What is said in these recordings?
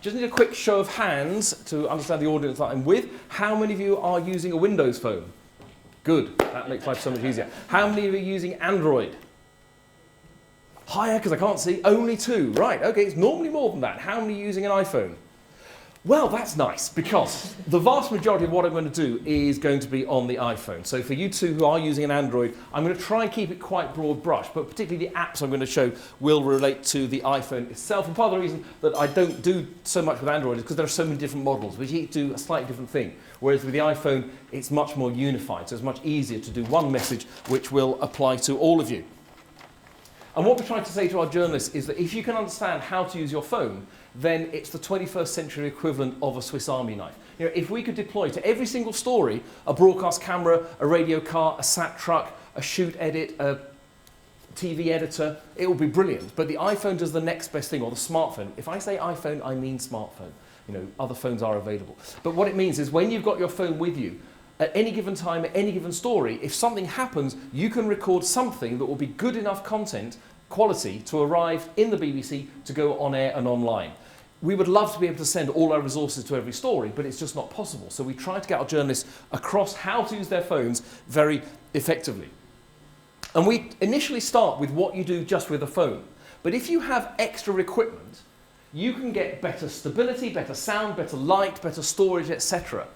Just need a quick show of hands to understand the audience that I'm with. How many of you are using a Windows phone? Good, that makes life so much easier. How many of you are using Android? Higher, because I can't see. Only 2. Right, okay, it's normally more than that. How many are using an iPhone? Well, that's nice, because the vast majority of what I'm going to do is going to be on the iPhone. So for you two who are using an Android, I'm going to try and keep it quite broad brush, but particularly the apps I'm going to show will relate to the iPhone itself. And part of the reason that I don't do so much with Android is because there are so many different models, which each do a slightly different thing. Whereas with the iPhone, it's much more unified, so it's much easier to do one message which will apply to all of you. And what we're trying to say to our journalists is that if you can understand how to use your phone, then it's the 21st century equivalent of a Swiss Army knife. You know, if we could deploy to every single story a broadcast camera, a radio car, a sat truck, a shoot edit, a TV editor, it would be brilliant. But the iPhone does the next best thing, or the smartphone. If I say iPhone, I mean smartphone. You know, other phones are available. But what it means is when you've got your phone with you, at any given time, at any given story, if something happens, you can record something that will be good enough content, quality, to arrive in the BBC to go on air and online. We would love to be able to send all our resources to every story, but it's just not possible. So we try to get our journalists across how to use their phones very effectively. And we initially start with what you do just with a phone. But if you have extra equipment, you can get better stability, better sound, better light, better storage, etc.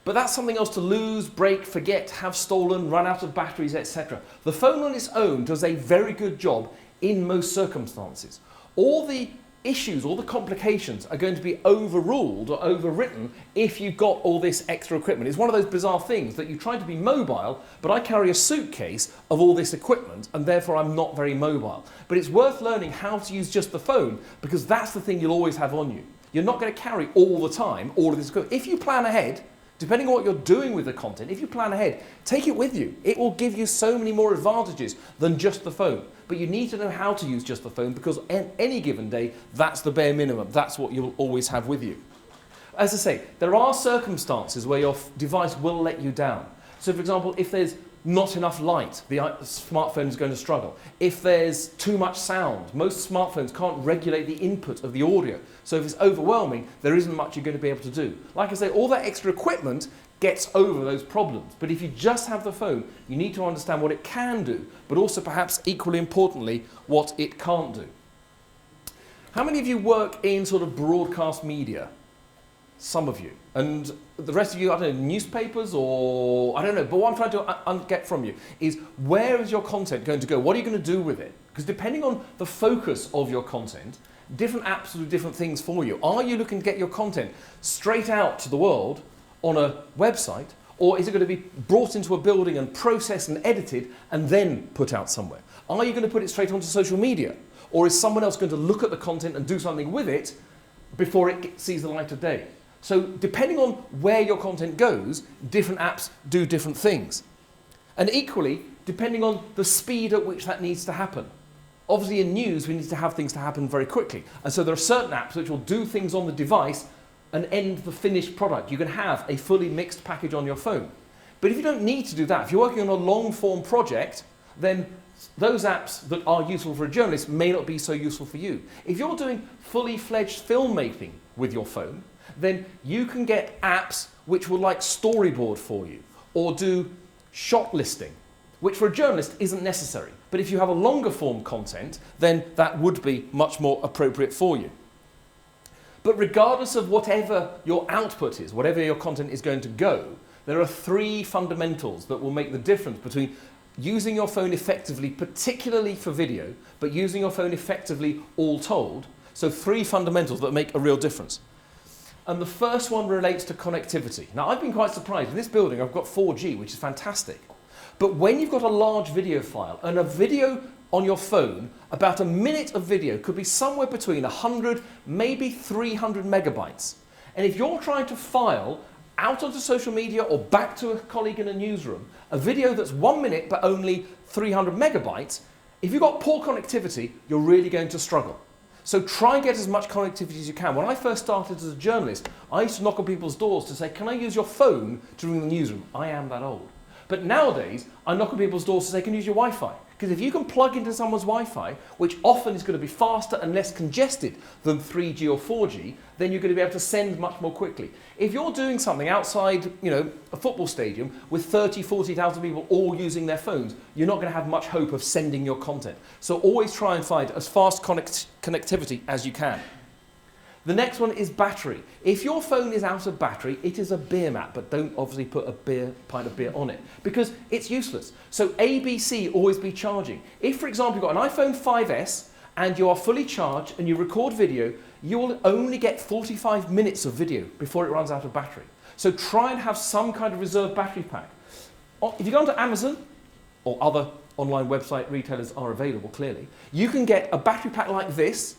But that's something else to lose, break, forget, have stolen, run out of batteries, etc. The phone on its own does a very good job in most circumstances. All the issues, all the complications are going to be overruled or overwritten if you've got all this extra equipment. It's one of those bizarre things that you try to be mobile, but I carry a suitcase of all this equipment and therefore I'm not very mobile. But it's worth learning how to use just the phone because that's the thing you'll always have on you. You're not going to carry all the time all of this equipment. If you plan ahead, depending on what you're doing with the content, if you plan ahead, take it with you. It will give you so many more advantages than just the phone. But you need to know how to use just the phone because on any given day, that's the bare minimum. That's what you'll always have with you. As I say, there are circumstances where your device will let you down. So for example, if there's not enough light, the smartphone is going to struggle. If there's too much sound, most smartphones can't regulate the input of the audio. So if it's overwhelming, there isn't much you're going to be able to do. Like I say, all that extra equipment gets over those problems. But if you just have the phone, you need to understand what it can do, but also perhaps equally importantly, what it can't do. How many of you work in sort of broadcast media? Some of you. And the rest of you, I don't know, newspapers or, I don't know, but what I'm trying to get from you is where is your content going to go? What are you going to do with it? Because depending on the focus of your content, different apps will do different things for you. Are you looking to get your content straight out to the world on a website, or is it going to be brought into a building and processed and edited and then put out somewhere? Are you going to put it straight onto social media? Or is someone else going to look at the content and do something with it before it sees the light of day? So depending on where your content goes, different apps do different things. And equally, depending on the speed at which that needs to happen. Obviously in news, we need to have things to happen very quickly. And so there are certain apps which will do things on the device and end the finished product. You can have a fully mixed package on your phone. But if you don't need to do that, if you're working on a long form project, then those apps that are useful for a journalist may not be so useful for you. If you're doing fully fledged filmmaking with your phone, then you can get apps which will like storyboard for you or do shot listing, which for a journalist isn't necessary. But if you have a longer form content, then that would be much more appropriate for you. But regardless of whatever your output is, whatever your content is going to go, there are 3 fundamentals that will make the difference between using your phone effectively, particularly for video, but using your phone effectively all told. So 3 fundamentals that make a real difference. And the first one relates to connectivity. Now, I've been quite surprised. In this building, I've got 4G, which is fantastic. But when you've got a large video file, and a video on your phone, about a minute of video could be somewhere between 100, maybe 300 megabytes. And if you're trying to file out onto social media or back to a colleague in a newsroom, a video that's 1 minute but only 300 megabytes, if you've got poor connectivity, you're really going to struggle. So try and get as much connectivity as you can. When I first started as a journalist, I used to knock on people's doors to say, can I use your phone to ring the newsroom? I am that old. But nowadays, I knock on people's doors to say, can I use your Wi-Fi? Because if you can plug into someone's Wi-Fi, which often is going to be faster and less congested than 3G or 4G, then you're going to be able to send much more quickly. If you're doing something outside, a football stadium with 30, 40,000 people all using their phones, you're not going to have much hope of sending your content. So always try and find as fast connectivity as you can. The next one is battery. If your phone is out of battery, it is a beer mat, but don't obviously put a pint of beer on it because it's useless. So ABC, always be charging. If, for example, you've got an iPhone 5S and you are fully charged and you record video, you will only get 45 minutes of video before it runs out of battery. So try and have some kind of reserve battery pack. If you go onto Amazon or other online website retailers are available, clearly, you can get a battery pack like this,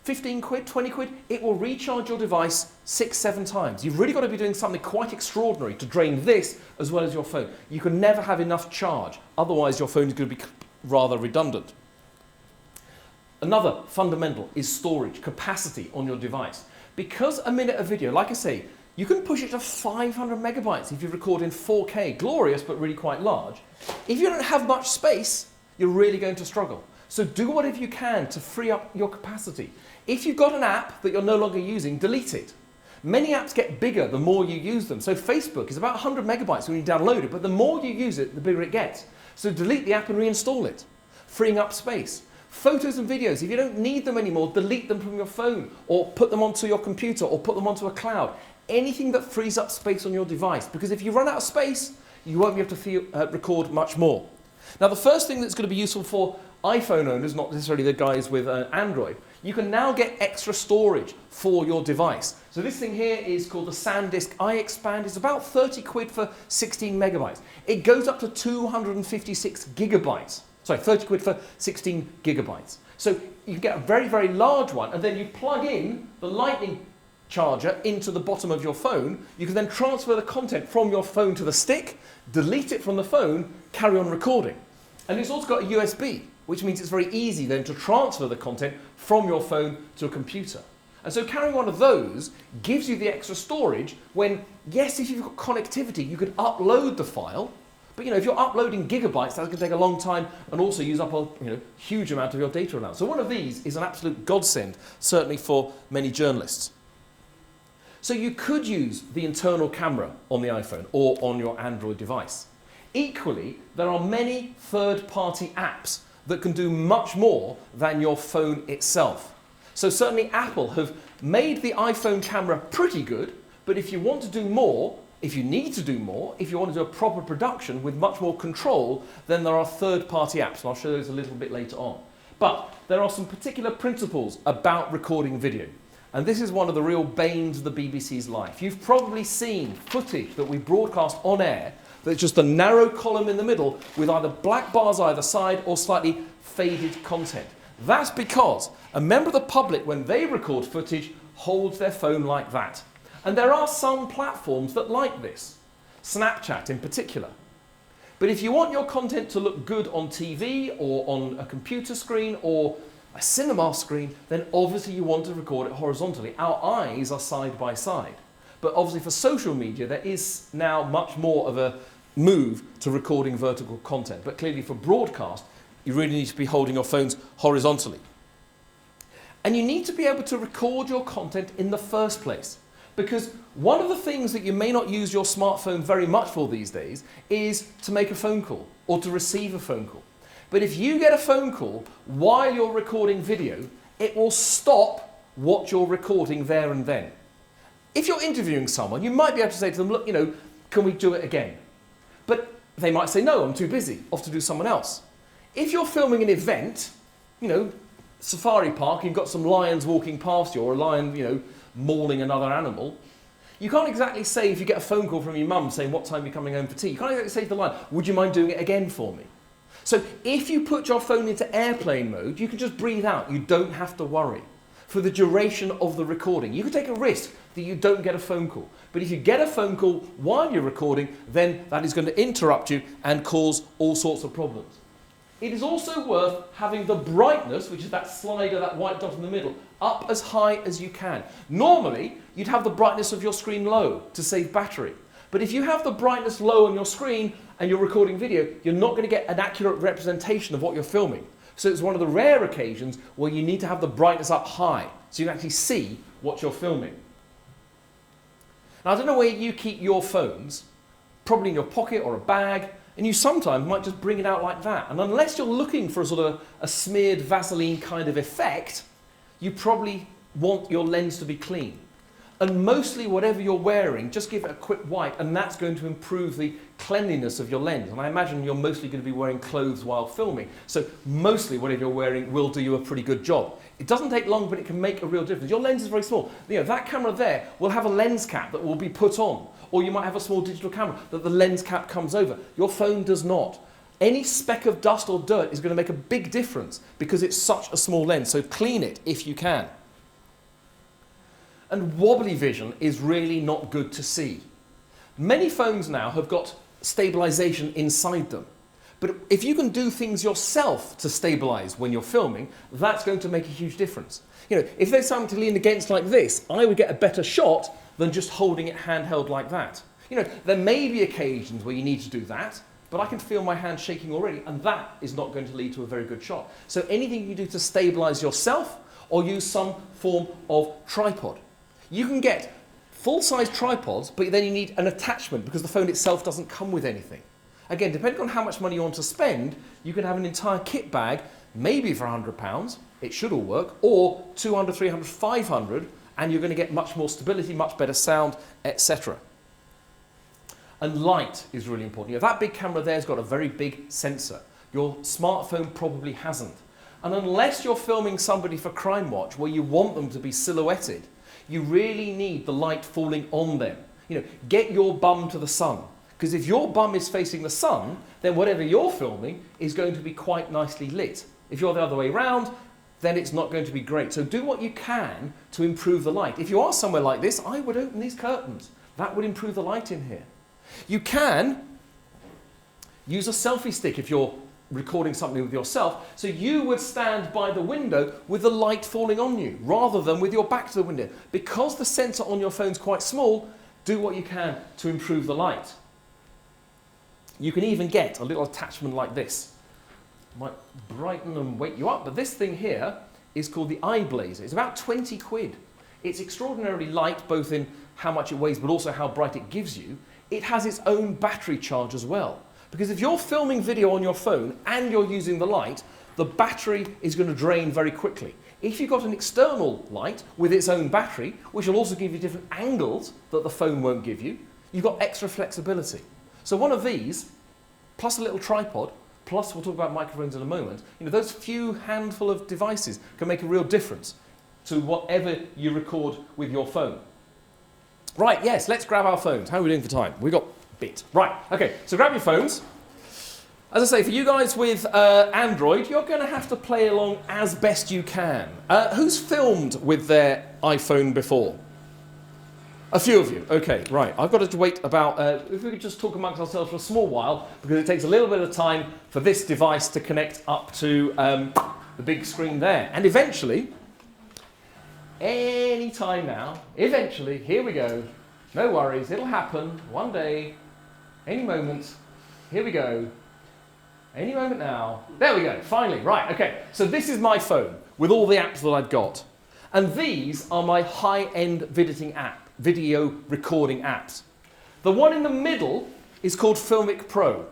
15 quid, 20 quid, it will recharge your device 6-7 times. You've really got to be doing something quite extraordinary to drain this as well as your phone. You can never have enough charge, otherwise your phone is going to be rather redundant. Another fundamental is storage, capacity on your device. Because a minute of video, like I say, you can push it to 500 megabytes if you record in 4K, glorious but really quite large. If you don't have much space, you're really going to struggle. So do whatever you can to free up your capacity. If you've got an app that you're no longer using, delete it. Many apps get bigger the more you use them. So Facebook is about 100 megabytes when you download it, but the more you use it, the bigger it gets. So delete the app and reinstall it, freeing up space. Photos and videos, if you don't need them anymore, delete them from your phone or put them onto your computer or put them onto a cloud. Anything that frees up space on your device, because if you run out of space, you won't be able to record much more. Now, the first thing that's going to be useful for iPhone owners, not necessarily the guys with Android, you can now get extra storage for your device. So this thing here is called the SanDisk iExpand. It's about 30 quid for 16 megabytes. It goes up to 256 gigabytes. Sorry, 30 quid for 16 gigabytes. So you can get a very, very large one, and then you plug in the lightning charger into the bottom of your phone. You can then transfer the content from your phone to the stick, delete it from the phone, carry on recording. And it's also got a USB, which means it's very easy then to transfer the content from your phone to a computer. And so carrying one of those gives you the extra storage when, yes, if you've got connectivity, you could upload the file, but if you're uploading gigabytes, that's going to take a long time and also use up a huge amount of your data allowance. So one of these is an absolute godsend, certainly for many journalists. So you could use the internal camera on the iPhone or on your Android device. Equally, there are many third-party apps that can do much more than your phone itself. So certainly Apple have made the iPhone camera pretty good, but if you want to do more, if you need to do more, if you want to do a proper production with much more control, then there are third-party apps, and I'll show those a little bit later on. But there are some particular principles about recording video. And this is one of the real banes of the BBC's life. You've probably seen footage that we broadcast on air that's just a narrow column in the middle with either black bars either side or slightly faded content. That's because a member of the public, when they record footage, holds their phone like that. And there are some platforms that like this, Snapchat in particular. But if you want your content to look good on TV or on a computer screen or a cinema screen, then obviously you want to record it horizontally. Our eyes are side by side. But obviously for social media, there is now much more of a move to recording vertical content. But clearly for broadcast, you really need to be holding your phones horizontally. And you need to be able to record your content in the first place. Because one of the things that you may not use your smartphone very much for these days is to make a phone call or to receive a phone call. But if you get a phone call while you're recording video, it will stop what you're recording there and then. If you're interviewing someone, you might be able to say to them, look, can we do it again? But they might say, no, I'm too busy, off to do someone else. If you're filming an event, safari park, you've got some lions walking past you or a lion, mauling another animal, you can't exactly say if you get a phone call from your mum saying what time you're coming home for tea, you can't exactly say to the lion, would you mind doing it again for me? So if you put your phone into airplane mode, you can just breathe out. You don't have to worry for the duration of the recording. You can take a risk that you don't get a phone call. But if you get a phone call while you're recording, then that is going to interrupt you and cause all sorts of problems. It is also worth having the brightness, which is that slider, that white dot in the middle, up as high as you can. Normally, you'd have the brightness of your screen low to save battery. But if you have the brightness low on your screen and you're recording video, you're not going to get an accurate representation of what you're filming. So it's one of the rare occasions where you need to have the brightness up high so you can actually see what you're filming. Now, I don't know where you keep your phones, probably in your pocket or a bag, and you sometimes might just bring it out like that. And unless you're looking for a sort of a smeared Vaseline kind of effect, you probably want your lens to be clean. And mostly whatever you're wearing, just give it a quick wipe, and that's going to improve the cleanliness of your lens. And I imagine you're mostly going to be wearing clothes while filming. So mostly whatever you're wearing will do you a pretty good job. It doesn't take long, but it can make a real difference. Your lens is very small. You know, that camera there will have a lens cap that will be put on. Or you might have a small digital camera that the lens cap comes over. Your phone does not. Any speck of dust or dirt is going to make a big difference because it's such a small lens. So clean it if you can. And wobbly vision is really not good to see. Many phones now have got stabilization inside them. But if you can do things yourself to stabilize when you're filming, that's going to make a huge difference. You know, if there's something to lean against like this, I would get a better shot than just holding it handheld like that. You know, there may be occasions where you need to do that, but I can feel my hand shaking already, and that is not going to lead to a very good shot. So anything you do to stabilize yourself or use some form of tripod. You can get full-size tripods, but then you need an attachment because the phone itself doesn't come with anything. Again, depending on how much money you want to spend, you can have an entire kit bag, maybe for £100, it should all work, or 200, 300, 500, and you're going to get much more stability, much better sound, etc. And light is really important. You know, that big camera there's got a very big sensor. Your smartphone probably hasn't. And unless you're filming somebody for Crime Watch where you want them to be silhouetted, you really need the light falling on them. You know, get your bum to the sun. Because if your bum is facing the sun, then whatever you're filming is going to be quite nicely lit. If you're the other way around, then it's not going to be great. So do what you can to improve the light. If you are somewhere like this, I would open these curtains. That would improve the light in here. You can use a selfie stick if you're recording something with yourself, so you would stand by the window with the light falling on you rather than with your back to the window. Because the sensor on your phone is quite small, do what you can to improve the light. You can even get a little attachment like this. Might brighten and wake you up, but this thing here is called the eye blazer. It's about 20 quid. It's extraordinarily light, both in how much it weighs but also how bright it gives you. It has its own battery charge as well. Because if you're filming video on your phone and you're using the light, the battery is going to drain very quickly. If you've got an external light with its own battery, which will also give you different angles that the phone won't give you, you've got extra flexibility. So one of these, plus a little tripod, plus we'll talk about microphones in a moment, you know, those few handful of devices can make a real difference to whatever you record with your phone. Right, yes, let's grab our phones. How are we doing for time? We've got bit. Right, okay, so grab your phones. As I say, for you guys with Android, you're going to have to play along as best you can. Who's filmed with their iPhone before? A few of you. Okay, right. I've got to wait about, if we could just talk amongst ourselves for a small while, because it takes a little bit of time for this device to connect up to the big screen there. And eventually, any time now, eventually, here we go. No worries, it'll happen one day. Any moment, here we go. Any moment now. There we go, finally, right, okay. So this is my phone with all the apps that I've got. And these are my high-end video recording apps. The one in the middle is called Filmic Pro.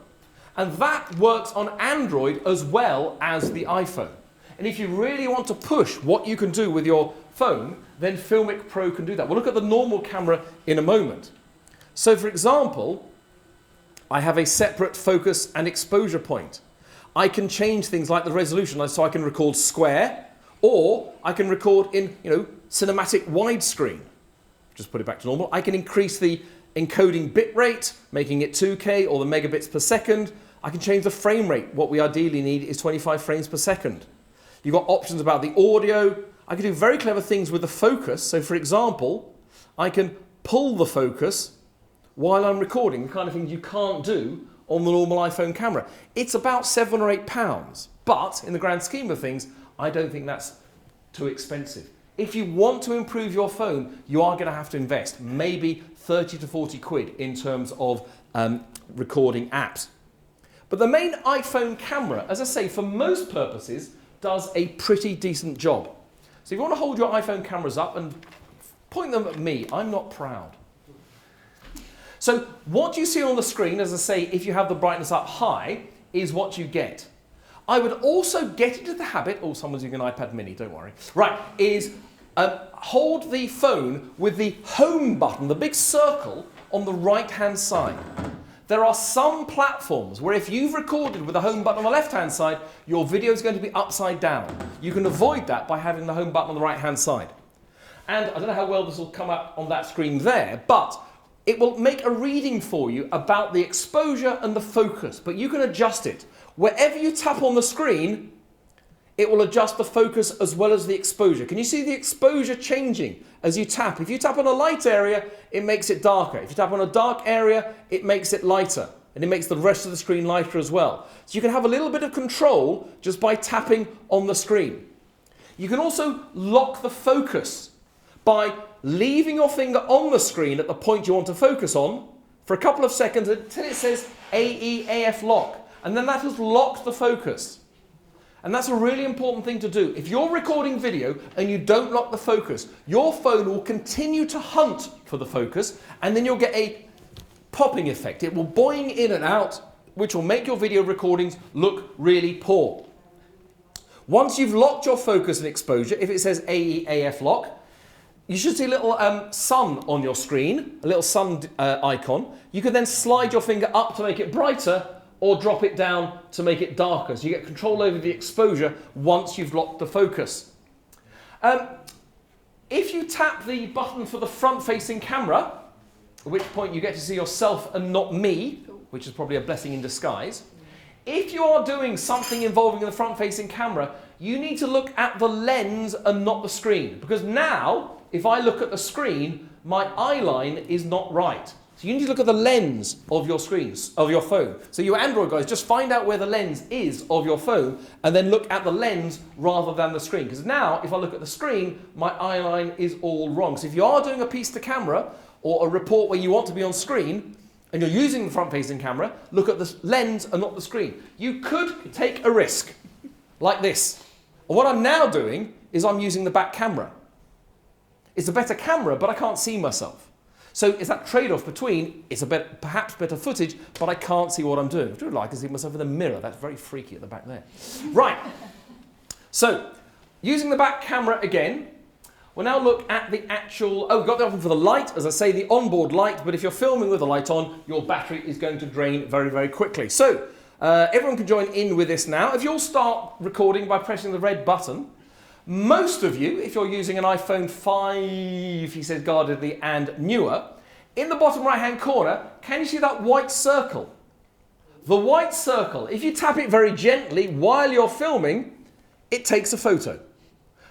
And that works on Android as well as the iPhone. And if you really want to push what you can do with your phone, then Filmic Pro can do that. We'll look at the normal camera in a moment. So for example, I have a separate focus and exposure point. I can change things like the resolution, so I can record square, or I can record in, cinematic widescreen. Just put it back to normal. I can increase the encoding bit rate, making it 2K or the megabits per second. I can change the frame rate. What we ideally need is 25 frames per second. You've got options about the audio. I can do very clever things with the focus. So for example, I can pull the focus while I'm recording, the kind of things you can't do on the normal iPhone camera. It's about £7 or £8, but in the grand scheme of things, I don't think that's too expensive. If you want to improve your phone, you are going to have to invest maybe 30 to 40 quid in terms of recording apps. But the main iPhone camera, as I say, for most purposes, does a pretty decent job. So if you want to hold your iPhone cameras up and point them at me, I'm not proud. So what you see on the screen, as I say, if you have the brightness up high, is what you get. I would also get into the habit, oh, someone's using an iPad mini, don't worry. Right, is hold the phone with the home button, the big circle, on the right-hand side. There are some platforms where if you've recorded with the home button on the left-hand side, your video is going to be upside down. You can avoid that by having the home button on the right-hand side. And I don't know how well this will come up on that screen there, but it will make a reading for you about the exposure and the focus, but you can adjust it. Wherever you tap on the screen, it will adjust the focus as well as the exposure. Can you see the exposure changing as you tap? If you tap on a light area, it makes it darker. If you tap on a dark area, it makes it lighter. And it makes the rest of the screen lighter as well. So you can have a little bit of control just by tapping on the screen. You can also lock the focus by leaving your finger on the screen at the point you want to focus on for a couple of seconds until it says AEAF lock. And then that has locked the focus. And that's a really important thing to do. If you're recording video and you don't lock the focus, your phone will continue to hunt for the focus, and then you'll get a popping effect. It will boing in and out, which will make your video recordings look really poor. Once you've locked your focus and exposure, if it says AEAF lock, you should see a little sun on your screen, a little sun icon. You can then slide your finger up to make it brighter, or drop it down to make it darker. So you get control over the exposure once you've locked the focus. If you tap the button for the front-facing camera, at which point you get to see yourself and not me, which is probably a blessing in disguise, if you are doing something involving the front-facing camera, you need to look at the lens and not the screen. Because now, if I look at the screen, my eye line is not right. So you need to look at the lens of your screens, of your phone. So you Android guys, just find out where the lens is of your phone and then look at the lens rather than the screen. Because now, if I look at the screen, my eye line is all wrong. So if you are doing a piece to camera or a report where you want to be on screen and you're using the front-facing camera, look at the lens and not the screen. You could take a risk like this. And what I'm now doing is I'm using the back camera. It's a better camera, but I can't see myself. So it's that trade-off between, it's perhaps better footage, but I can't see what I'm doing. I do like to see myself in the mirror. That's very freaky at the back there. Right. So, using the back camera again, we'll now look at the actual, we've got the option for the light, as I say, the onboard light, but if you're filming with the light on, your battery is going to drain very, very quickly. So, everyone can join in with this now. If you'll start recording by pressing the red button, most of you, if you're using an iPhone 5, he says guardedly, and newer, in the bottom right-hand corner, can you see that white circle? The white circle, if you tap it very gently while you're filming, it takes a photo.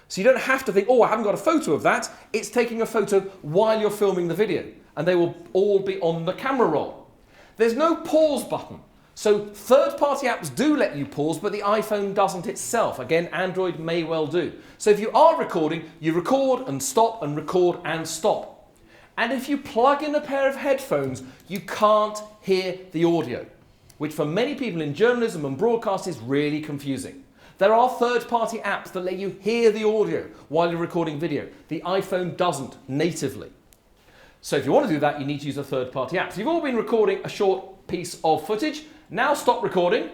So you don't have to think, oh, I haven't got a photo of that. It's taking a photo while you're filming the video, and they will all be on the camera roll. There's no pause button. So third-party apps do let you pause, but the iPhone doesn't itself. Again, Android may well do. So if you are recording, you record and stop and record and stop. And if you plug in a pair of headphones, you can't hear the audio, which for many people in journalism and broadcast is really confusing. There are third-party apps that let you hear the audio while you're recording video. The iPhone doesn't natively. So if you want to do that, you need to use a third-party app. So you've all been recording a short piece of footage. Now stop recording,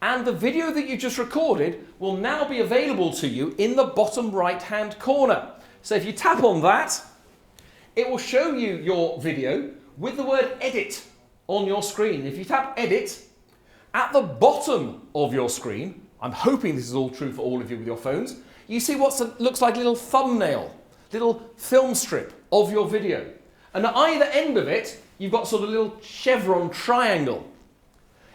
and the video that you just recorded will now be available to you in the bottom right-hand corner. So if you tap on that, it will show you your video with the word edit on your screen. If you tap edit, at the bottom of your screen, I'm hoping this is all true for all of you with your phones, you see what looks like a little thumbnail, little film strip of your video. And at either end of it, you've got sort of a little chevron triangle.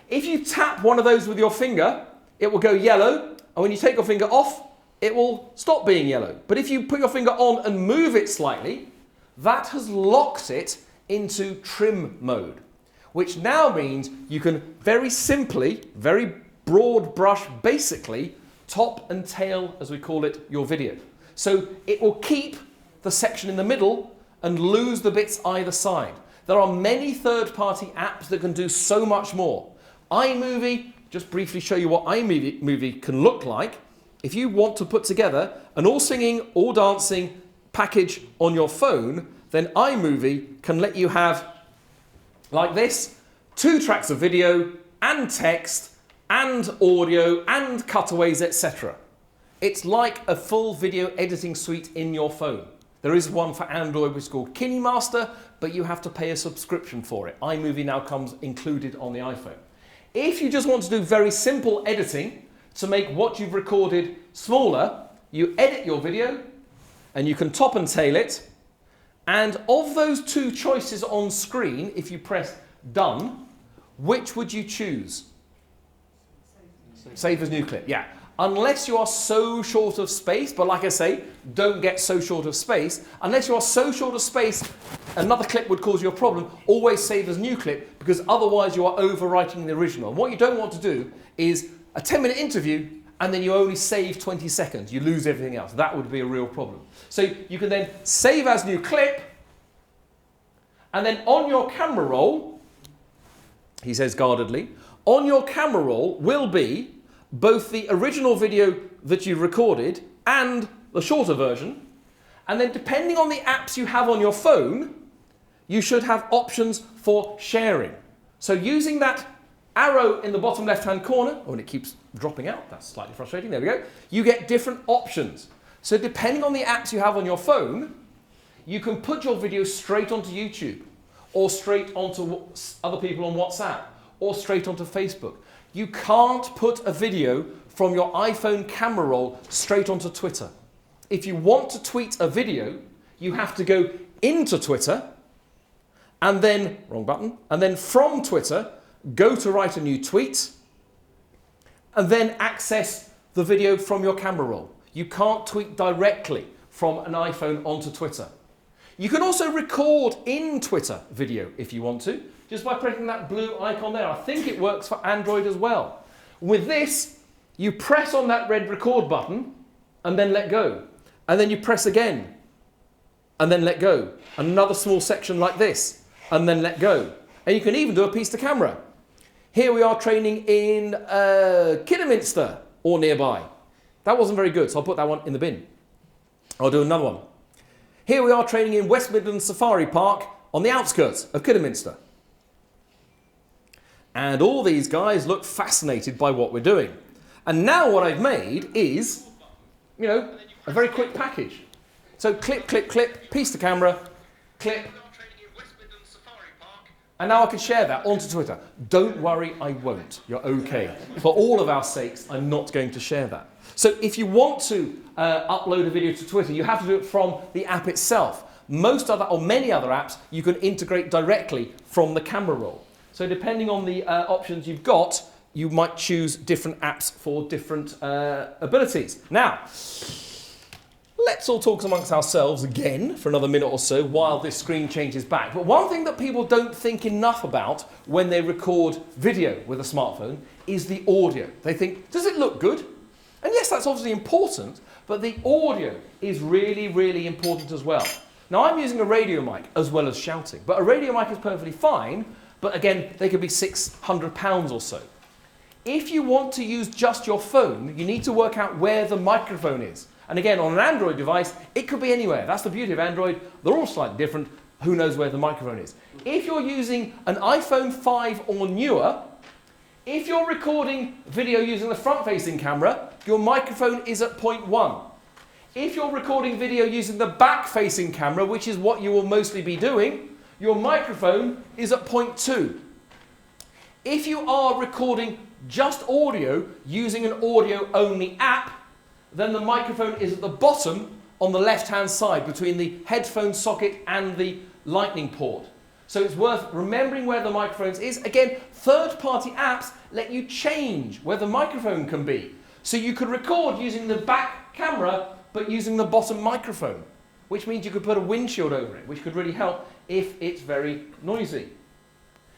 If you tap one of those with your finger, it will go yellow, and when you take your finger off, it will stop being yellow. But if you put your finger on and move it slightly, that has locked it into trim mode, which now means you can very simply, very broad brush, basically, top and tail, as we call it, your video. So it will keep the section in the middle and lose the bits either side. There are many third-party apps that can do so much more. iMovie, just briefly show you what iMovie can look like. If you want to put together an all singing, all dancing package on your phone, then iMovie can let you have, like this, 2 tracks of video and text and audio and cutaways, etc. It's like a full video editing suite in your phone. There is one for Android which is called KineMaster, but you have to pay a subscription for it. iMovie now comes included on the iPhone. If you just want to do very simple editing to make what you've recorded smaller, you edit your video and you can top and tail it. And of those 2 choices on screen, if you press done, which would you choose? Save as new clip, yeah. Unless you are so short of space, but like I say, don't get so short of space. Unless you are so short of space, another clip would cause you a problem. Always save as new clip, because otherwise you are overwriting the original. And what you don't want to do is a 10-minute interview and then you only save 20 seconds. You lose everything else. That would be a real problem. So you can then save as new clip, and then on your camera roll, he says guardedly, on your camera roll will be both the original video that you recorded and the shorter version. And then depending on the apps you have on your phone, you should have options for sharing. So using that arrow in the bottom left-hand corner, oh, and it keeps dropping out, that's slightly frustrating, there we go. You get different options. So depending on the apps you have on your phone, you can put your video straight onto YouTube, or straight onto other people on WhatsApp, or straight onto Facebook. You can't put a video from your iPhone camera roll straight onto Twitter. If you want to tweet a video, you have to go into Twitter, and then, wrong button, and then from Twitter, go to write a new tweet, and then access the video from your camera roll. You can't tweet directly from an iPhone onto Twitter. You can also record in Twitter video if you want to, just by pressing that blue icon there. I think it works for Android as well. With this, you press on that red record button and then let go. And then you press again and then let go. Another small section like this and then let go. And you can even do a piece to camera. Here we are training in Kidderminster or nearby. That wasn't very good, so I'll put that one in the bin. I'll do another one. Here we are training in West Midlands Safari Park on the outskirts of Kidderminster. And all these guys look fascinated by what we're doing. And now what I've made is, you know, a very quick package. So clip, clip, clip, piece to camera, clip. And now I can share that onto Twitter. Don't worry, I won't. You're okay. For all of our sakes, I'm not going to share that. So if you want to upload a video to Twitter, you have to do it from the app itself. Most other, or many other apps, you can integrate directly from the camera roll. So depending on the options you've got, you might choose different apps for different abilities. Now, let's all talk amongst ourselves again for another minute or so while this screen changes back. But one thing that people don't think enough about when they record video with a smartphone is the audio. They think, does it look good? And yes, that's obviously important, but the audio is really, really important as well. Now, I'm using a radio mic as well as shouting, but a radio mic is perfectly fine, but again, they could be £600 or so. If you want to use just your phone, you need to work out where the microphone is. And again, on an Android device, it could be anywhere. That's the beauty of Android. They're all slightly different. Who knows where the microphone is? If you're using an iPhone 5 or newer, if you're recording video using the front-facing camera, your microphone is at 0.1. If you're recording video using the back-facing camera, which is what you will mostly be doing, your microphone is at 0.2. If you are recording just audio using an audio-only app, then the microphone is at the bottom on the left-hand side between the headphone socket and the lightning port. So it's worth remembering where the microphone is. Again, third-party apps let you change where the microphone can be. So you could record using the back camera, but using the bottom microphone, which means you could put a windshield over it, which could really help if it's very noisy.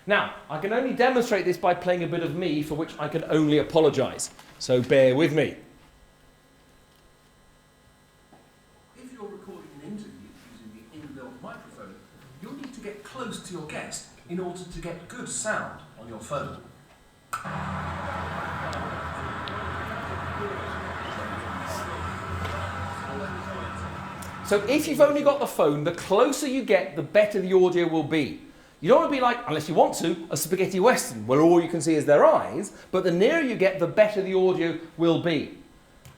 Now, I can only demonstrate this by playing a bit of me, for which I can only apologise. So bear with me. microphone, you'll need to get close to your guest in order to get good sound on your phone. So if you've only got the phone, the closer you get, the better the audio will be. You don't want to be like, unless you want to, a spaghetti western, where all you can see is their eyes, but the nearer you get, the better the audio will be.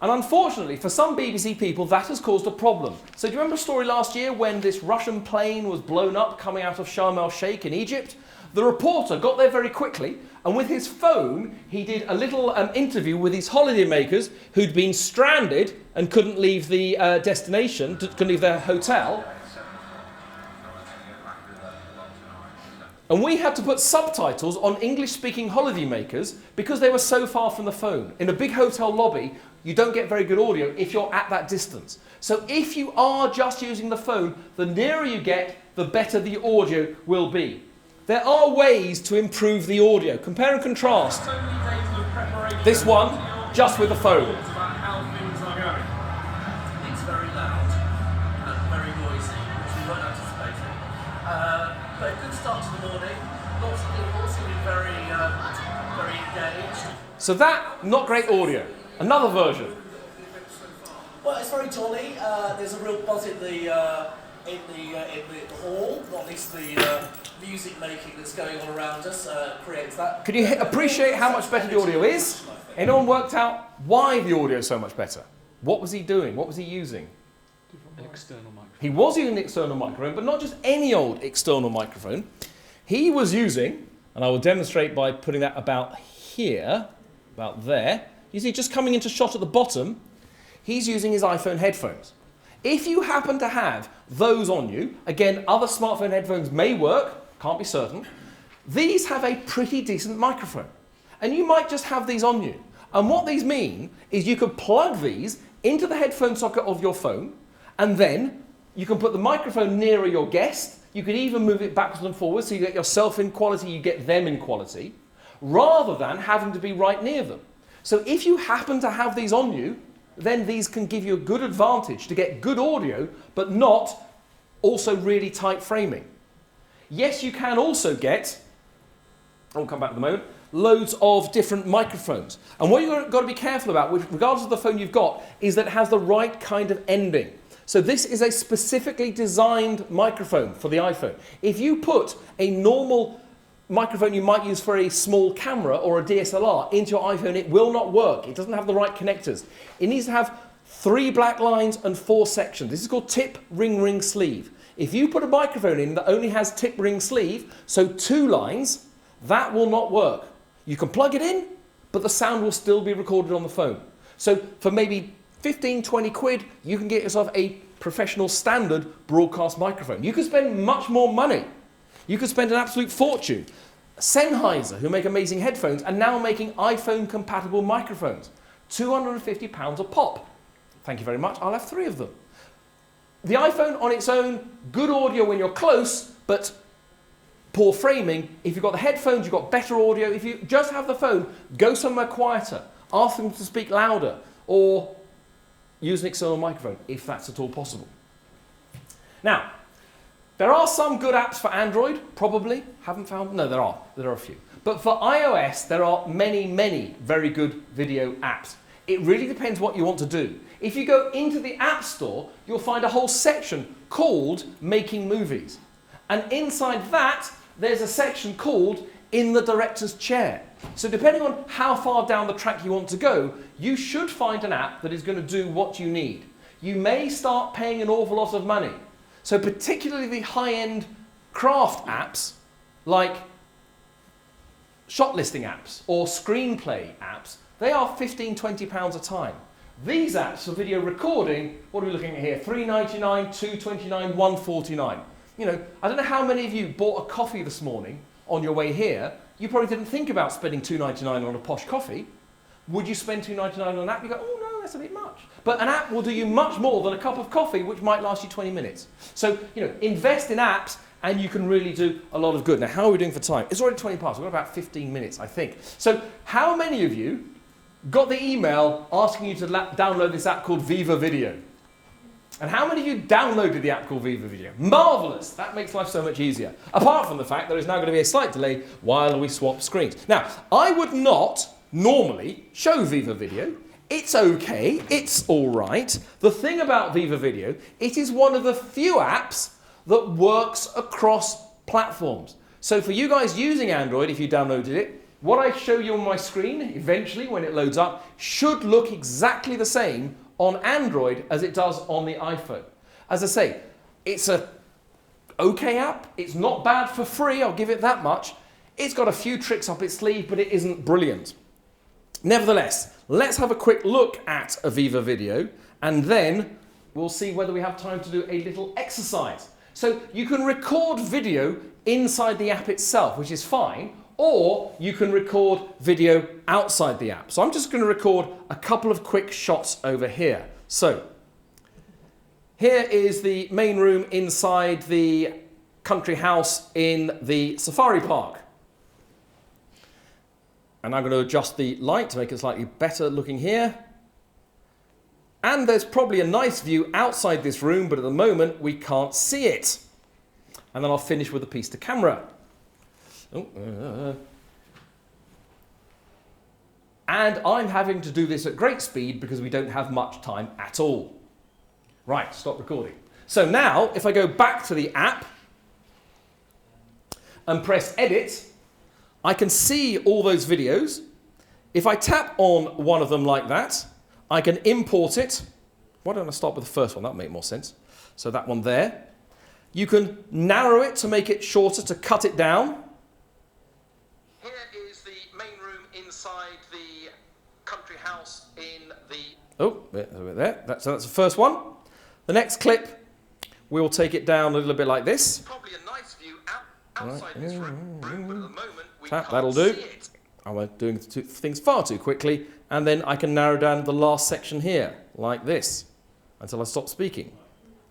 And unfortunately, for some BBC people, that has caused a problem. So do you remember a story last year when this Russian plane was blown up coming out of Sharm el-Sheikh in Egypt? The reporter got there very quickly, and with his phone, he did a little interview with these holidaymakers who'd been stranded and couldn't leave the destination, couldn't leave their hotel. And we had to put subtitles on English-speaking holidaymakers because they were so far from the phone. In a big hotel lobby, you don't get very good audio if you're at that distance. So if you are just using the phone, the nearer you get, the better the audio will be. There are ways to improve the audio. Compare and contrast this one just with the phone. It's very loud and very noisy, which we weren't anticipating. But a good start to the morning. Lots of people seeming very engaged. So that, not great audio. Another version. Well, it's very jolly. There's a real buzz in the hall. Not least the music making that's going on around us creates that. Can you appreciate how much better the audio is? Anyone worked out why the audio is so much better? What was he doing? What was he using? An external microphone. He was using an external microphone, but not just any old external microphone. He was using, and I will demonstrate by putting that about here, about there. You see, just coming into shot at the bottom, he's using his iPhone headphones. If you happen to have those on you, again, other smartphone headphones may work, can't be certain. These have a pretty decent microphone. And you might just have these on you. And what these mean is you could plug these into the headphone socket of your phone, and then you can put the microphone nearer your guest. You could even move it backwards and forwards so you get yourself in quality, you get them in quality, rather than having to be right near them. So if you happen to have these on you, then these can give you a good advantage to get good audio, but not also really tight framing. Yes, you can also get, I'll come back in a moment, loads of different microphones. And what you've got to be careful about, regardless of the phone you've got, is that it has the right kind of ending. So this is a specifically designed microphone for the iPhone. If you put a normal microphone you might use for a small camera or a DSLR into your iPhone, it will not work. It doesn't have the right connectors. It needs to have 3 black lines and 4 sections. This is called tip, ring, sleeve. If you put a microphone in that only has tip, ring, sleeve, so 2 lines, that will not work. You can plug it in, but the sound will still be recorded on the phone. So for maybe 15, 20 quid, you can get yourself a professional standard broadcast microphone. You could spend much more money. You could spend an absolute fortune. Sennheiser, who make amazing headphones, are now making iPhone-compatible microphones. £250 a pop. Thank you very much. I'll have 3 of them. The iPhone on its own, good audio when you're close, but poor framing. If you've got the headphones, you've got better audio. If you just have the phone, go somewhere quieter. Ask them to speak louder, or use an external microphone, if that's at all possible. Now, there are some good apps for Android, probably. Haven't found? No, there are. There are a few. But for iOS, there are many very good video apps. It really depends what you want to do. If you go into the App Store, you'll find a whole section called Making Movies. And inside that, there's a section called In the Director's Chair. So depending on how far down the track you want to go, you should find an app that is going to do what you need. You may start paying an awful lot of money. So particularly the high-end craft apps, like shot listing apps or screenplay apps, they are £15, £20 a time. These apps for video recording, what are we looking at here? £3.99, £2.29, £1.49. You know, I don't know how many of you bought a coffee this morning on your way here. You probably didn't think about spending £2.99 on a posh coffee. Would you spend £2.99 on an app? You go, oh no, that's a bit much. But an app will do you much more than a cup of coffee, which might last you 20 minutes. So, you know, invest in apps and you can really do a lot of good. Now, how are we doing for time? It's already 20 past. We've got about 15 minutes, I think. So how many of you got the email asking you to download this app called Viva Video? And how many of you downloaded the app called Viva Video? Marvellous! That makes life so much easier. Apart from the fact there is now going to be a slight delay while we swap screens. Now, I would not normally show Viva Video. It's okay, it's all right. The thing about Viva Video, it is one of the few apps that works across platforms. So for you guys using Android, if you downloaded it, what I show you on my screen, eventually when it loads up, should look exactly the same on Android as it does on the iPhone. As I say, it's a okay app. It's not bad for free, I'll give it that much. It's got a few tricks up its sleeve, but it isn't brilliant. Nevertheless, let's have a quick look at a Viva Video, and then we'll see whether we have time to do a little exercise. So you can record video inside the app itself, which is fine, or you can record video outside the app. So I'm just going to record a couple of quick shots over here. So here is the main room inside the country house in the safari park. And I'm going to adjust the light to make it slightly better looking here. And there's probably a nice view outside this room, but at the moment we can't see it. And then I'll finish with a piece to camera. And I'm having to do this at great speed because we don't have much time at all. Right, stop recording. So now, if I go back to the app and press edit, I can see all those videos. If I tap on one of them like that, I can import it. Why don't I start with the first one? That'll make more sense. So that one there. You can narrow it to make it shorter, to cut it down. Here is the main room inside the country house in the... Oh, there. So that's the first one. The next clip, we'll take it down a little bit like this. Probably a nice view outside this room, but at the moment we can't see it. I'm doing things far too quickly, and then I can narrow down the last section here, like this, until I stop speaking.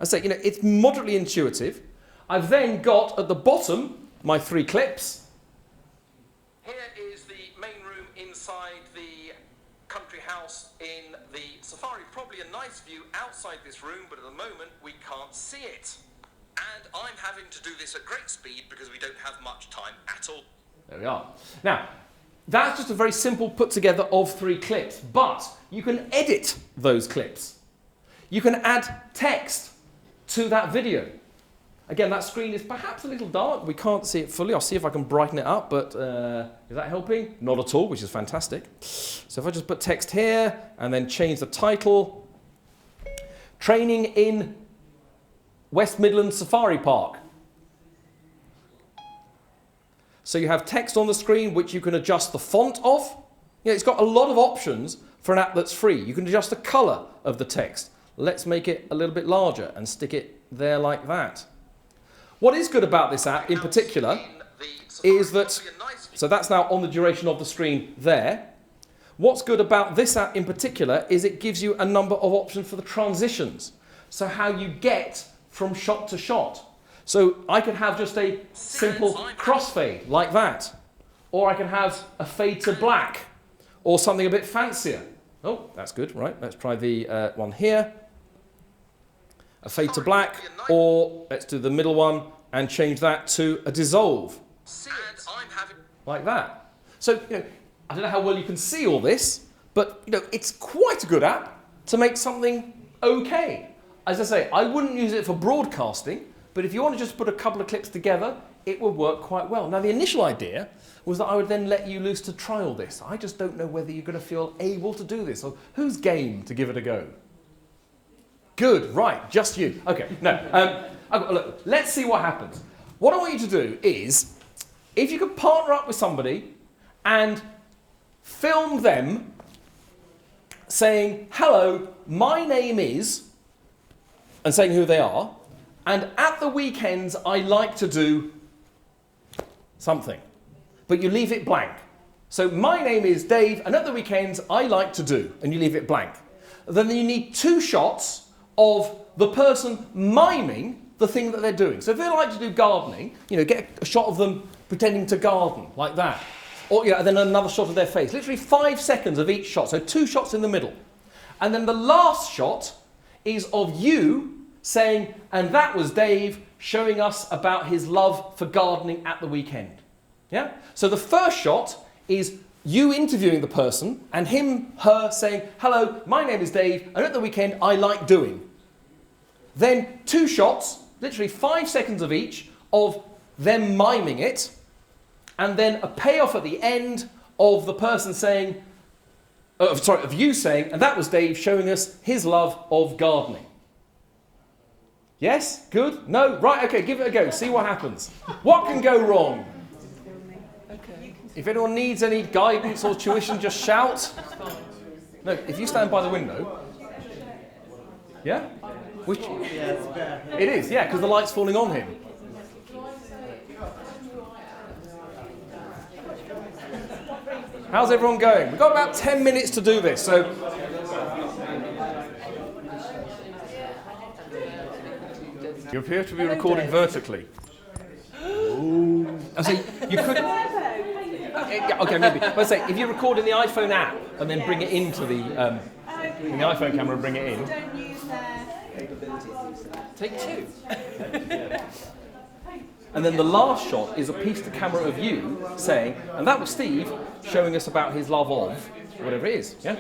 I say, it's moderately intuitive. I've then got at the bottom my 3 clips. Here is the main room inside the country house in the safari. Probably a nice view outside this room, but at the moment we can't see it. And I'm having to do this at great speed because we don't have much time at all. There we are. Now, that's just a very simple put together of 3 clips, but you can edit those clips. You can add text to that video. Again, that screen is perhaps a little dark. We can't see it fully. I'll see if I can brighten it up, but is that helping? Not at all, which is fantastic. So if I just put text here and then change the title, Training in West Midlands Safari Park. So you have text on the screen, which you can adjust the font of. It's got a lot of options for an app that's free. You can adjust the color of the text. Let's make it a little bit larger and stick it there like that. What is good about this app in particular is that, so that's now on the duration of the screen there. What's good about this app in particular is it gives you a number of options for the transitions. So how you get from shot to shot. So I could have just a simple crossfade like that. Or I can have a fade to black. Or something a bit fancier. Oh, that's good, right? Let's try the one here. A fade to black, or let's do the middle one and change that to a dissolve. Like that. So, I don't know how well you can see all this, but, it's quite a good app to make something okay. As I say, I wouldn't use it for broadcasting, but if you want to just put a couple of clips together, it would work quite well. Now, the initial idea was that I would then let you loose to try all this. I just don't know whether you're going to feel able to do this, or who's game to give it a go? Good, right, just you. Okay, no. Look, let's see what happens. What I want you to do is, if you could partner up with somebody and film them saying, hello, my name is, and saying who they are, and at the weekends I like to do something. But you leave it blank. So my name is Dave, and at the weekends I like to do, and you leave it blank. Then you need 2 shots of the person miming the thing that they're doing. So if they like to do gardening, get a shot of them pretending to garden, like that. Or then another shot of their face. Literally 5 seconds of each shot, so 2 shots in the middle. And then the last shot is of you saying, and that was Dave showing us about his love for gardening at the weekend. Yeah? So the first shot is you interviewing the person and her saying, hello, my name is Dave, and at the weekend I like doing. Then 2 shots, literally 5 seconds of each, of them miming it, and then a payoff at the end of the person saying, of you saying, and that was Dave showing us his love of gardening. Yes? Good? No? Right, okay, give it a go. See what happens. What can go wrong? If anyone needs any guidance or tuition, just shout. No, if you stand by the window. Yeah? Which? It is, yeah, because the light's falling on him. How's everyone going? We've got about 10 minutes to do this, so... You appear to be recording vertically. Ooh. I say, you could... Okay, maybe. Let's say, if you record in the iPhone app and then bring it into the iPhone camera and bring it in. Don't use their capabilities. Take 2. And then the last shot is a piece to camera of you saying, and that was Steve showing us about his love of whatever it is. Yeah?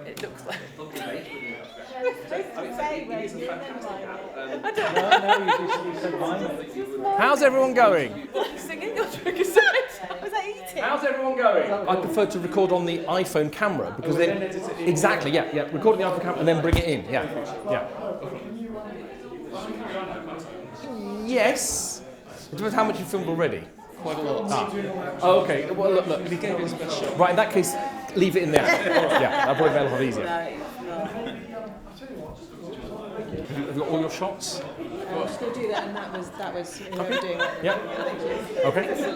It looks like. How's everyone going? Singing your trick is that? Was that eating? How's everyone going? I prefer to record on the iPhone camera because then exactly, yeah, record on the iPhone camera and then bring it in. Yeah. Yes. It depends how much you filmed already. Quite a lot. Oh, okay. Well, look. Right, in that case, leave it in there. Yeah, that'll probably be a lot easier. Have you got all your shots? I'm just going to do that, and that was whoever doing it. Yeah. Okay. So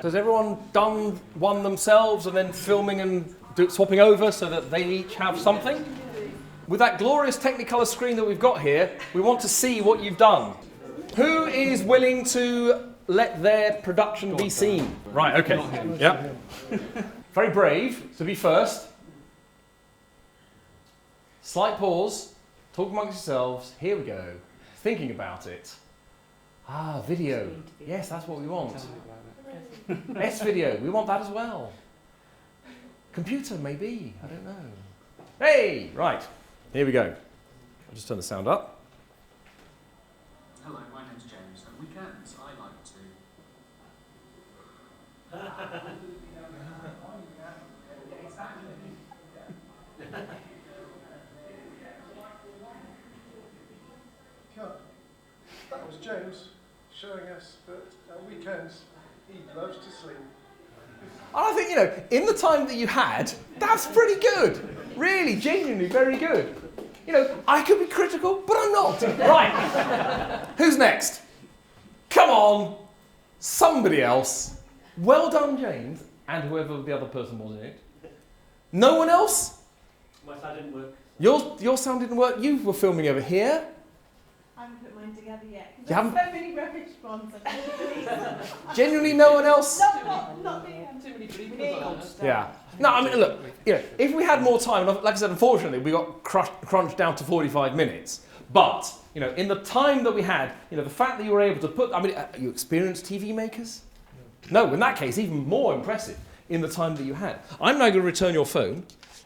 has everyone done one themselves and then filming and swapping over so that they each have something? With that glorious Technicolor screen that we've got here, we want to see what you've done. Who is willing to let their production be seen? Right, okay. Yeah. Very brave to be first. Slight pause. Talk amongst yourselves. Here we go. Thinking about it. Ah, video. Yes, that's what we want. S-video. We want that as well. Computer, maybe. I don't know. Hey! Right. Here we go. I'll just turn the sound up. Hello, my name's James. At weekends, I like to... That was James showing us that at weekends he loves to sleep. I think, in the time that you had, that's pretty good. Really, genuinely very good. I could be critical, but I'm not. Right. Who's next? Come on. Somebody else. Well done, James, and whoever the other person was in it. No one else? My sound didn't work. Your sound didn't work. You were filming over here. I haven't put mine together yet. You There's haven't? so many rubbish ones. I can't delete them. Genuinely no one else? Not me. Too many bleepers. Yeah. No, I mean, look, if we had more time, like I said, unfortunately, we got crunched down to 45 minutes. But, in the time that we had, the fact that you were able to put, you experienced TV makers? No, in that case, even more impressive in the time that you had. I'm now going to return your phone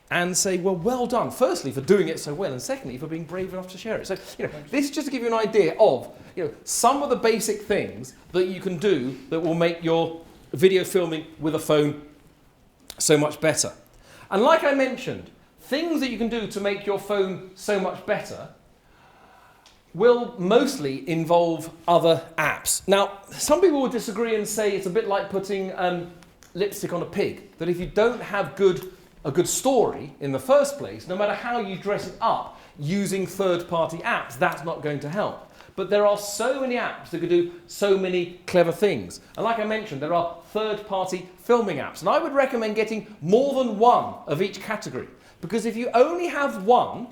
and say, well done, firstly, for doing it so well, and secondly, for being brave enough to share it. So, this is just to give you an idea of, some of the basic things that you can do that will make your video filming with a phone so much better. And like I mentioned, things that you can do to make your phone so much better will mostly involve other apps. Now, some people will disagree and say it's a bit like putting lipstick on a pig, that if you don't have a good story in the first place, no matter how you dress it up using third-party apps, that's not going to help. But there are so many apps that can do so many clever things. And like I mentioned, there are third-party filming apps. And I would recommend getting more than one of each category. Because if you only have one,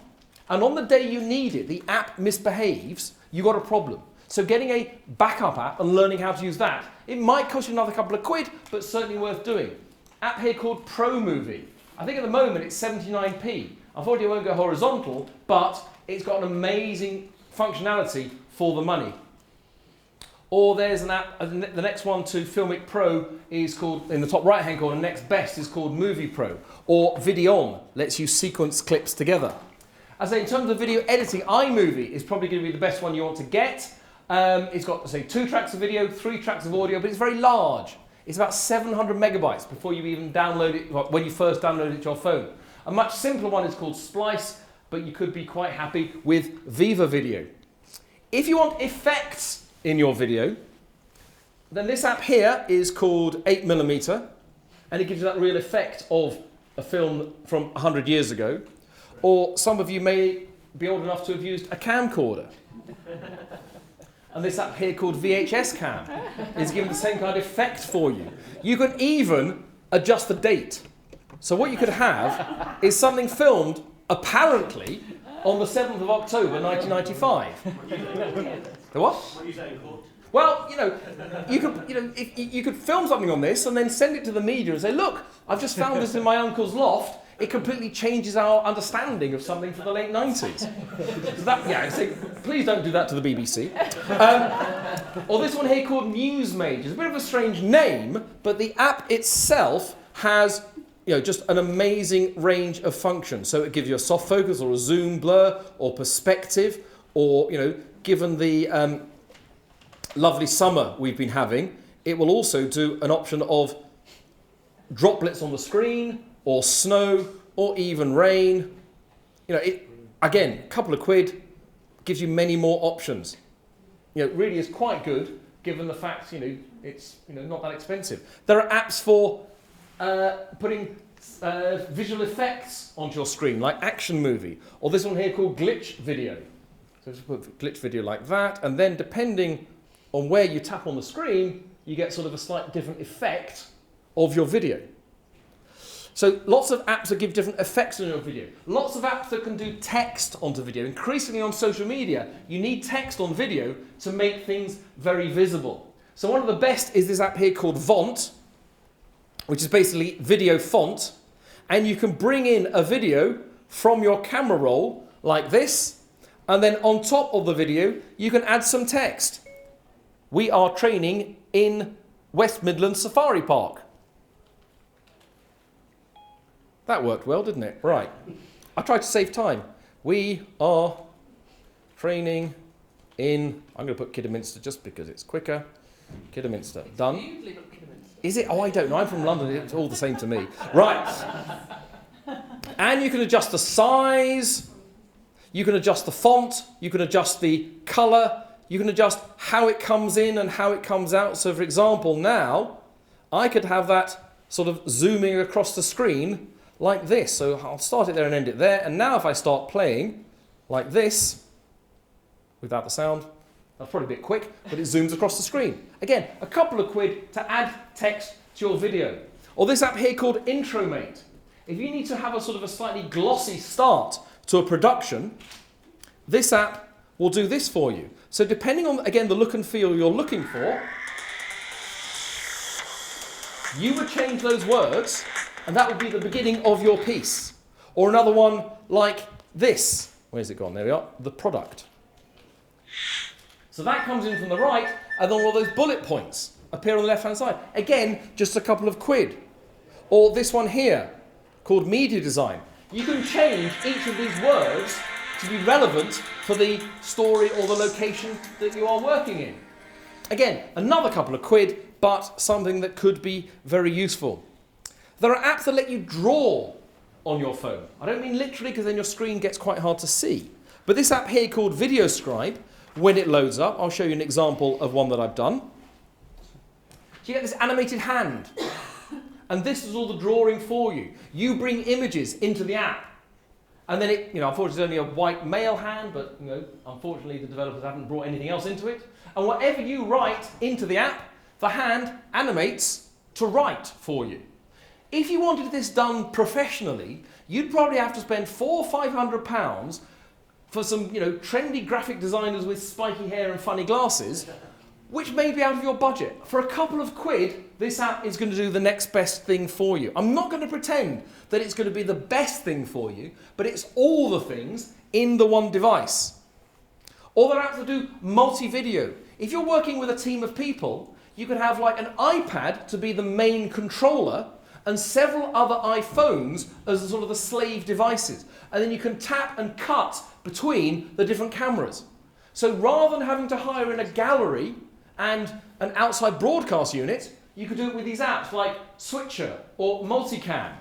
and on the day you need it, the app misbehaves, you've got a problem. So getting a backup app and learning how to use that, it might cost you another couple of quid, but certainly worth doing. App here called ProMovie. I think at the moment it's 79p. Unfortunately, it won't go horizontal, but it's got an amazing functionality for the money. Or there's an app, the next one to Filmic Pro is called, in the top right hand corner, next best is called Movie Pro. Or Videon, lets you sequence clips together. I say in terms of video editing, iMovie is probably going to be the best one you want to get. It's got, say, 2 tracks of video, 3 tracks of audio, but it's very large. It's about 700 megabytes before you even download it, when you first download it to your phone. A much simpler one is called Splice, but you could be quite happy with Viva Video. If you want effects in your video, then this app here is called 8mm, and it gives you that real effect of a film from 100 years ago. Or some of you may be old enough to have used a camcorder. And this app here called VHS Cam is giving the same kind of effect for you. You can even adjust the date. So what you could have is something filmed, apparently, on the 7th of October 1995. The what? What are you saying, Court? Well, you could film something on this and then send it to the media and say, look, I've just found this in my uncle's loft. It completely changes our understanding of something from the late 90s. So please don't do that to the BBC. Or this one here called Newsmage. It's a bit of a strange name, but the app itself has just an amazing range of functions. So it gives you a soft focus or a zoom blur or perspective, or, given the lovely summer we've been having, it will also do an option of droplets on the screen, or snow, or even rain. Again, a couple of quid gives you many more options. It really is quite good, given the fact, it's not that expensive. There are apps for putting visual effects onto your screen, like Action Movie, or this one here called Glitch Video. So just put Glitch Video like that, and then depending on where you tap on the screen, you get sort of a slight different effect of your video. So lots of apps that give different effects on your video. Lots of apps that can do text onto video. Increasingly on social media, you need text on video to make things very visible. So one of the best is this app here called Font, which is basically video font. And you can bring in a video from your camera roll like this. And then on top of the video, you can add some text. We are training in West Midlands Safari Park. That worked well, didn't it? Right. I tried to save time. We are training in... I'm going to put Kidderminster just because it's quicker. Kidderminster. Done. You live at Kidderminster. Is it? Oh, I don't know. I'm from London. It's all the same to me. Right. And you can adjust the size. You can adjust the font. You can adjust the colour. You can adjust how it comes in and how it comes out. So, for example, now I could have that sort of zooming across the screen like this. So I'll start it there and end it there. And now if I start playing like this, without the sound, that's probably a bit quick, but it zooms across the screen. Again, a couple of quid to add text to your video. Or this app here called Intromate. If you need to have a sort of a slightly glossy start to a production, this app will do this for you. So depending on, again, the look and feel you're looking for, you would change those words, and that would be the beginning of your piece. Or another one like this. Where's it gone? There we are. The product. So that comes in from the right, and then all those bullet points appear on the left-hand side. Again, just a couple of quid. Or this one here, called media design. You can change each of these words to be relevant for the story or the location that you are working in. Again, another couple of quid, but something that could be very useful. There are apps that let you draw on your phone. I don't mean literally, because then your screen gets quite hard to see. But this app here called Video Scribe, when it loads up, I'll show you an example of one that I've done. So you get this animated hand. And this is all the drawing for you. You bring images into the app. And then it, unfortunately, it's only a white male hand, but, unfortunately, the developers haven't brought anything else into it. And whatever you write into the app, the hand animates to write for you. If you wanted this done professionally, you'd probably have to spend £400 or £500 for some, trendy graphic designers with spiky hair and funny glasses, which may be out of your budget. For a couple of quid, this app is going to do the next best thing for you. I'm not going to pretend that it's going to be the best thing for you, but it's all the things in the one device. Other apps that do multi-video. If you're working with a team of people, you could have like an iPad to be the main controller and several other iPhones as sort of the slave devices. And then you can tap and cut between the different cameras. So rather than having to hire in a gallery and an outside broadcast unit, you could do it with these apps like Switcher or Multicam,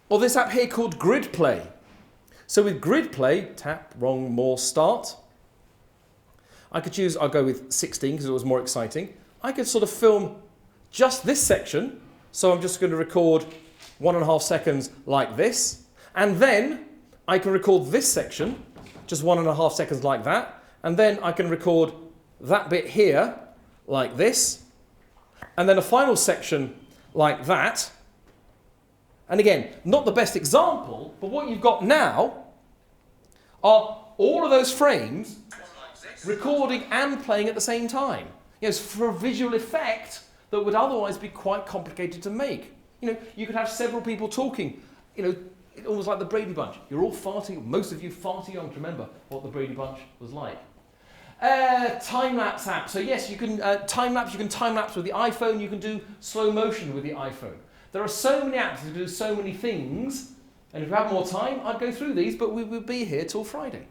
or this app here called Grid Play. So with Grid Play, tap, wrong, more, start. I could choose, I'll go with 16 because it was more exciting. I could sort of film just this section. So I'm just going to record 1.5 seconds like this. And then I can record this section, just 1.5 seconds like that. And then I can record that bit here like this. And then a final section like that. And again, not the best example, but what you've got now are all of those frames recording and playing at the same time. You know, it's for a visual effect that would otherwise be quite complicated to make. You know, you could have several people talking, you know, almost like the Brady Bunch. You're all far too, most of you far too young to remember what the Brady Bunch was like. Time-lapse app. So yes, you can time-lapse. You can time-lapse with the iPhone. You can do slow motion with the iPhone. There are so many apps that do so many things. And if you have more time, I'd go through these, but we would be here till Friday.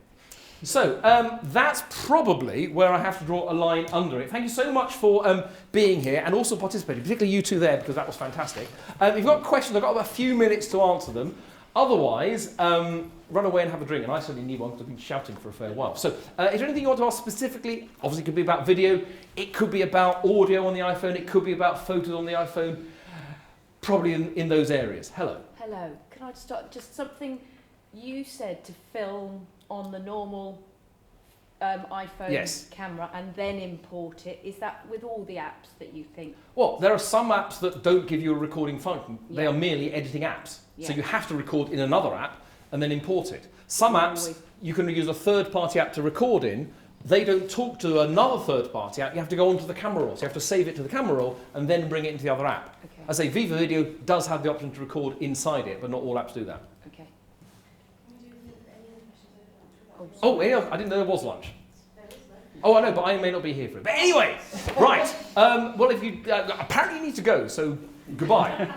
So that's probably where I have to draw a line under it. Thank you so much for being here and also participating, particularly you two there, because that was fantastic. If you've got questions, I've got about a few minutes to answer them. Otherwise, run away and have a drink, and I certainly need one because I've been shouting for a fair while. So is there anything you want to ask specifically? Obviously, it could be about video. It could be about audio on the iPhone. It could be about photos on the iPhone. Probably in those areas. Hello. Hello. Can I just start? Just something you said to film on the normal iPhone camera and then import it. Is that with all the apps that you think? Well, there are some apps that don't give you a recording function. They are merely editing apps. So you have to record in another app and then import it. Some apps, you can use a third-party app to record in. They don't talk to another third-party app. You have to go onto the camera roll. So you have to save it to the camera roll and then bring it into the other app. Okay. I say Viva Video does have the option to record inside it, but not all apps do that. Okay. Oh, yeah, I didn't know there was lunch. Oh, I know, but I may not be here for it. But anyway, right. Well, if you apparently you need to go, so goodbye.